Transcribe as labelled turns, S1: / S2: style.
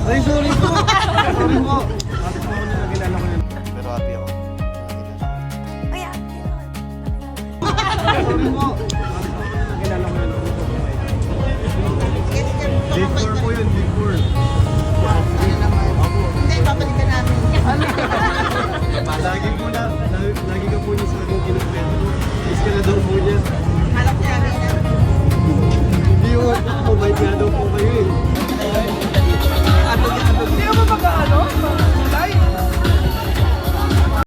S1: Ay, sorry po. Sorry po. Happy po ako na nakilala ko yun. Pero happy ako.
S2: Ay, ate.
S1: Sorry po. Nakilala ko yun. Decor po yun, decor.
S3: Hindi, babalikan namin.
S1: Lagi ka po niya sa aking kinukwento. Is ka na daw po niya.
S3: Halap niya rin.
S1: Hindi yun.